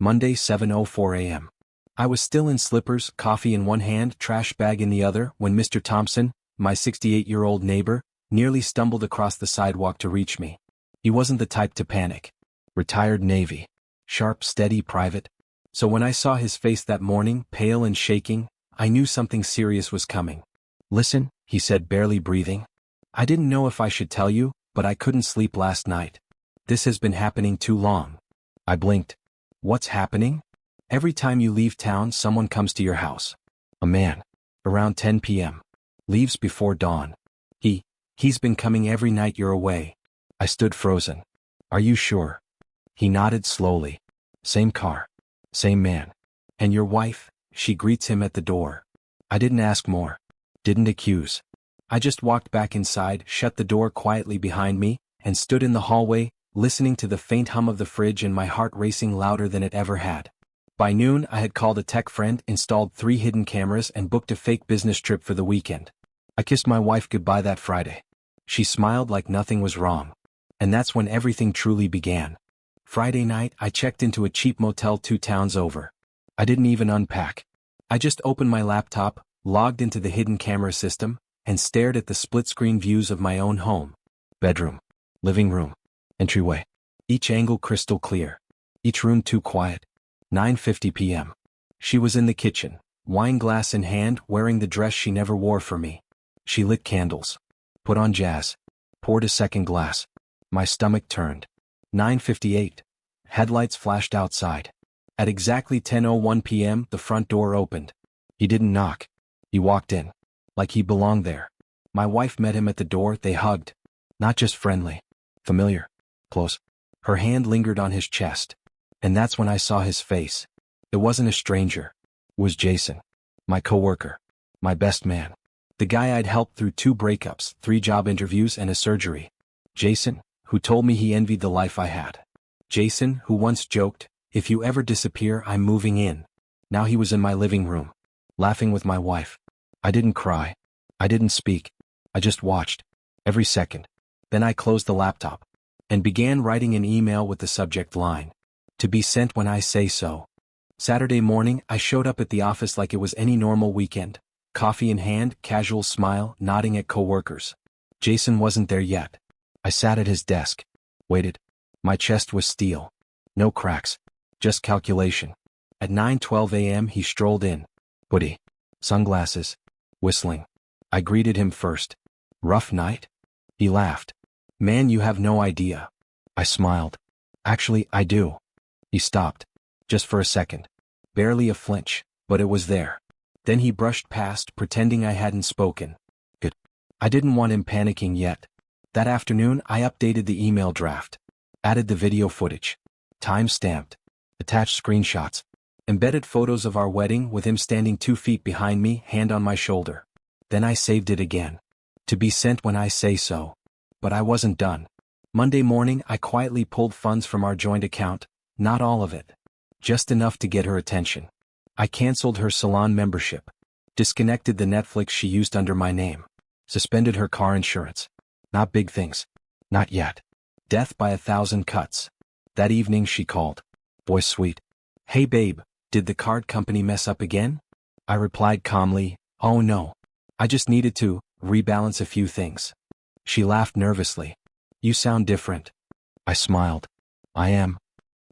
Monday 7:04 a.m. I was still in slippers, coffee in one hand, trash bag in the other, when Mr. Thompson, my 68-year-old neighbor, nearly stumbled across the sidewalk to reach me. He wasn't the type to panic. Retired Navy. Sharp, steady private. So when I saw his face that morning, pale and shaking, I knew something serious was coming. "Listen," he said, barely breathing. "I didn't know if I should tell you, but I couldn't sleep last night. This has been happening too long." I blinked. "What's happening?" "Every time you leave town, someone comes to your house. A man. Around 10 p.m. Leaves before dawn. He's been coming every night you're away." I stood frozen. "Are you sure?" He nodded slowly. "Same car. Same man. And your wife, she greets him at the door." I didn't ask more. Didn't accuse. I just walked back inside, shut the door quietly behind me, and stood in the hallway, listening to the faint hum of the fridge and my heart racing louder than it ever had. By noon, I had called a tech friend, installed 3 hidden cameras, and booked a fake business trip for the weekend. I kissed my wife goodbye that Friday. She smiled like nothing was wrong. And that's when everything truly began. Friday night, I checked into a cheap motel 2 towns over. I didn't even unpack. I just opened my laptop, logged into the hidden camera system, and stared at the split-screen views of my own home. Bedroom. Living room. Entryway. Each angle crystal clear. Each room too quiet. 9:50 p.m. She was in the kitchen, wine glass in hand, wearing the dress she never wore for me. She lit candles. Put on jazz. Poured a second glass. My stomach turned. 9:58. Headlights flashed outside. At exactly 10:01 p.m., the front door opened. He didn't knock. He walked in. Like he belonged there. My wife met him at the door, they hugged. Not just friendly. Familiar. Close. Her hand lingered on his chest. And that's when I saw his face. It wasn't a stranger. It was Jason. My coworker. My best man. The guy I'd helped through 2 breakups, 3 job interviews, and a surgery. Jason, who told me he envied the life I had. Jason, who once joked, "If you ever disappear, I'm moving in." Now he was in my living room, laughing with my wife. I didn't cry. I didn't speak. I just watched. Every second. Then I closed the laptop. And began writing an email with the subject line. To be sent when I say so. Saturday morning, I showed up at the office like it was any normal weekend. Coffee in hand, casual smile, nodding at coworkers. Jason wasn't there yet. I sat at his desk. Waited. My chest was steel. No cracks. Just calculation. At 9:12 a.m. he strolled in. Hoodie. Sunglasses. Whistling. I greeted him first. "Rough night?" He laughed. "Man, you have no idea." I smiled. "Actually, I do." He stopped. Just for a second. Barely a flinch, but it was there. Then he brushed past, pretending I hadn't spoken. Good. I didn't want him panicking yet. That afternoon, I updated the email draft. Added the video footage. Time-stamped. Attached screenshots. Embedded photos of our wedding with him standing 2 feet behind me, hand on my shoulder. Then I saved it again. To be sent when I say so. But I wasn't done. Monday morning, I quietly pulled funds from our joint account. Not all of it. Just enough to get her attention. I canceled her salon membership. Disconnected the Netflix she used under my name. Suspended her car insurance. Not big things. Not yet. Death by 1,000 cuts. That evening she called. Voice sweet. "Hey babe, did the card company mess up again?" I replied calmly, "Oh no. I just needed to rebalance a few things." She laughed nervously. "You sound different." I smiled. "I am."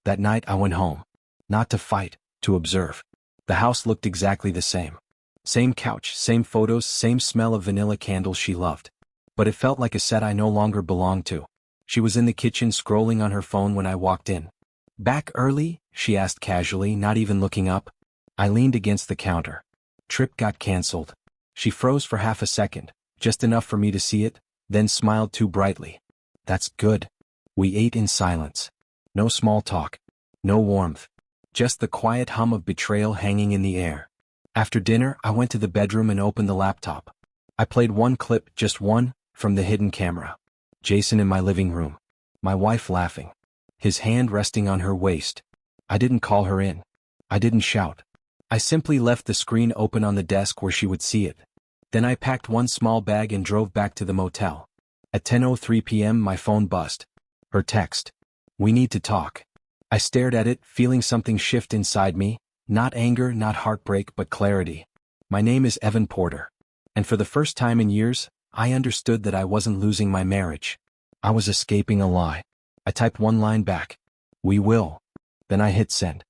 That night I went home. Not to fight, to observe. The house looked exactly the same. Same couch, same photos, same smell of vanilla candles she loved. But it felt like a set I no longer belonged to. She was in the kitchen scrolling on her phone when I walked in. "Back early?" she asked casually, not even looking up. I leaned against the counter. "Trip got canceled." She froze for half a second, just enough for me to see it, then smiled too brightly. "That's good." We ate in silence. No small talk. No warmth. Just the quiet hum of betrayal hanging in the air. After dinner, I went to the bedroom and opened the laptop. I played one clip, just one, from the hidden camera. Jason in my living room. My wife laughing. His hand resting on her waist. I didn't call her in. I didn't shout. I simply left the screen open on the desk where she would see it. Then I packed one small bag and drove back to the motel. At 10:03 p.m. my phone buzzed. Her text. "We need to talk." I stared at it, feeling something shift inside me, not anger, not heartbreak, but clarity. My name is Evan Porter. And for the first time in years, I understood that I wasn't losing my marriage. I was escaping a lie. I typed one line back. We will. Then I hit send.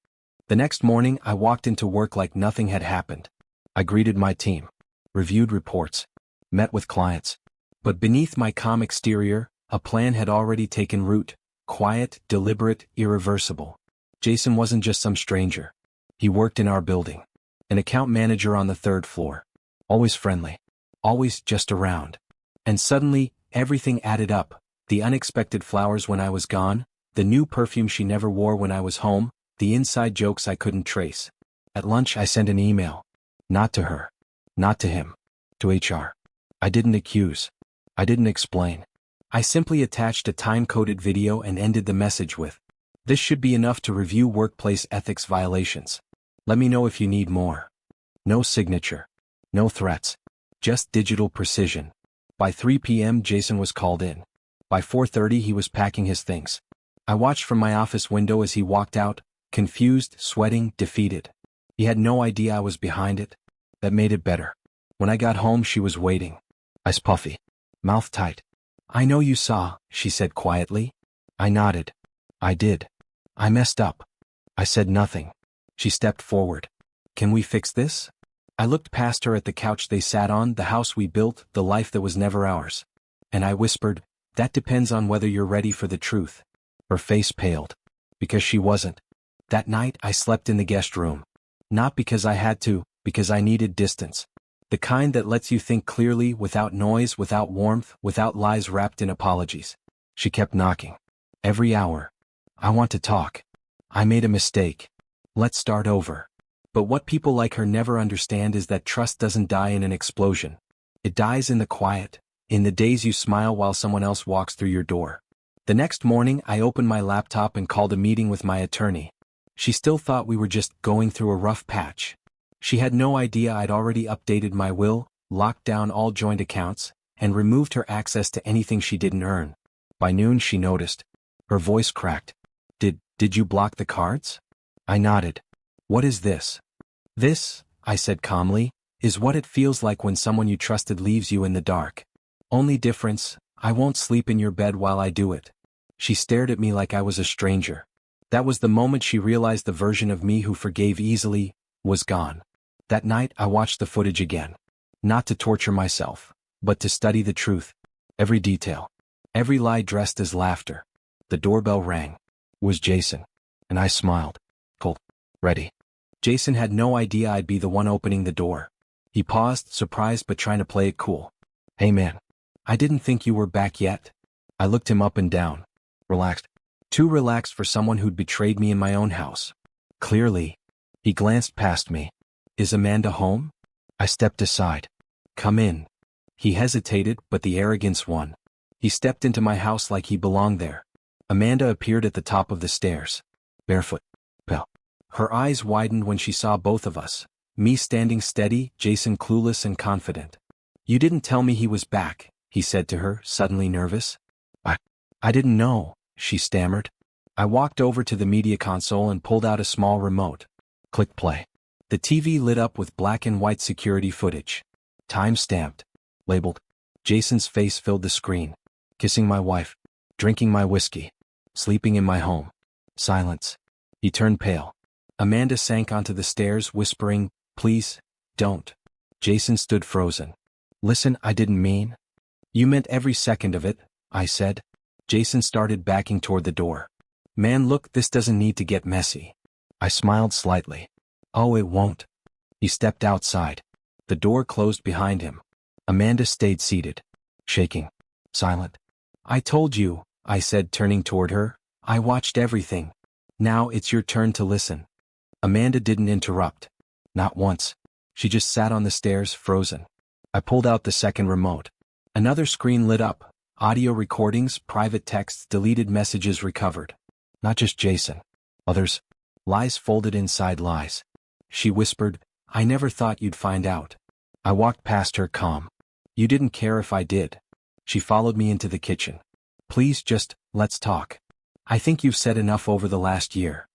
The next morning, I walked into work like nothing had happened. I greeted my team, reviewed reports, met with clients. But beneath my calm exterior, a plan had already taken root, quiet, deliberate, irreversible. Jason wasn't just some stranger. He worked in our building. An account manager on the 3rd floor. Always friendly. Always just around. And suddenly, everything added up. The unexpected flowers when I was gone, the new perfume she never wore when I was home, the inside jokes I couldn't trace. At lunch I sent an email. Not to her. Not to him. To HR. I didn't accuse. I didn't explain. I simply attached a time-coded video and ended the message with, "This should be enough to review workplace ethics violations. Let me know if you need more." No signature. No threats. Just digital precision. By 3 p.m. Jason was called in. By 4:30 he was packing his things. I watched from my office window as he walked out, confused, sweating, defeated. He had no idea I was behind it. That made it better. When I got home she was waiting. Eyes puffy. Mouth tight. "I know you saw," she said quietly. I nodded. "I did. I messed up." I said nothing. She stepped forward. "Can we fix this?" I looked past her at the couch they sat on, the house we built, the life that was never ours. And I whispered, "That depends on whether you're ready for the truth." Her face paled. Because she wasn't. That night I slept in the guest room. Not because I had to, because I needed distance. The kind that lets you think clearly, without noise, without warmth, without lies wrapped in apologies. She kept knocking. Every hour. "I want to talk. I made a mistake. Let's start over." But what people like her never understand is that trust doesn't die in an explosion. It dies in the quiet, in the days you smile while someone else walks through your door. The next morning I opened my laptop and called a meeting with my attorney. She still thought we were just going through a rough patch. She had no idea I'd already updated my will, locked down all joint accounts, and removed her access to anything she didn't earn. By noon she noticed. Her voice cracked. Did you block the cards?" I nodded. "What is this?" "This," I said calmly, "is what it feels like when someone you trusted leaves you in the dark. Only difference, I won't sleep in your bed while I do it." She stared at me like I was a stranger. That was the moment she realized the version of me who forgave easily was gone. That night I watched the footage again. Not to torture myself, but to study the truth. Every detail. Every lie dressed as laughter. The doorbell rang. It was Jason. And I smiled. Cold. Ready. Jason had no idea I'd be the one opening the door. He paused, surprised but trying to play it cool. "Hey man. I didn't think you were back yet." I looked him up and down. Relaxed. Too relaxed for someone who'd betrayed me in my own house. Clearly. He glanced past me. "Is Amanda home?" I stepped aside. "Come in." He hesitated, but the arrogance won. He stepped into my house like he belonged there. Amanda appeared at the top of the stairs. Barefoot. Pale. Her eyes widened when she saw both of us. Me standing steady, Jason clueless and confident. "You didn't tell me he was back," he said to her, suddenly nervous. I didn't know," she stammered. I walked over to the media console and pulled out a small remote. Click play. The TV lit up with black and white security footage. Time stamped. Labeled. Jason's face filled the screen. Kissing my wife. Drinking my whiskey. Sleeping in my home. Silence. He turned pale. Amanda sank onto the stairs, whispering, "Please, don't." Jason stood frozen. "Listen, I didn't mean." "You meant every second of it," I said. Jason started backing toward the door. "Man, look, this doesn't need to get messy." I smiled slightly. "Oh, it won't." He stepped outside. The door closed behind him. Amanda stayed seated. Shaking. Silent. "I told you," I said, turning toward her. "I watched everything. Now it's your turn to listen." Amanda didn't interrupt. Not once. She just sat on the stairs, frozen. I pulled out the second remote. Another screen lit up. Audio recordings, private texts, deleted messages recovered. Not just Jason. Others. Lies folded inside lies. She whispered, "I never thought you'd find out." I walked past her calm. "You didn't care if I did." She followed me into the kitchen. "Please just, let's talk." I think you've said enough over the last year.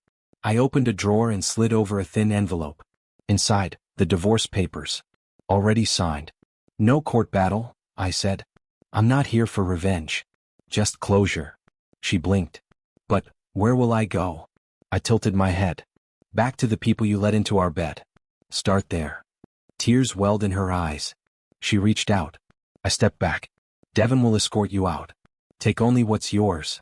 I opened a drawer and slid over a thin envelope. Inside, the divorce papers. Already signed. No court battle, I said. I'm not here for revenge. Just closure. She blinked. But, where will I go? I tilted my head. Back to the people you let into our bed. Start there. Tears welled in her eyes. She reached out. I stepped back. Devin will escort you out. Take only what's yours.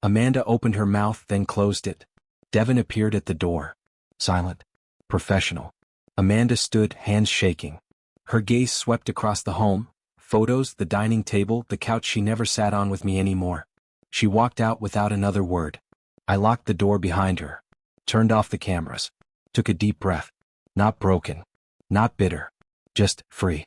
Amanda opened her mouth, then closed it. Devin appeared at the door. Silent. Professional. Amanda stood, hands shaking. Her gaze swept across the home, photos, the dining table, the couch she never sat on with me anymore. She walked out without another word. I locked the door behind her. Turned off the cameras. Took a deep breath. Not broken. Not bitter. Just free.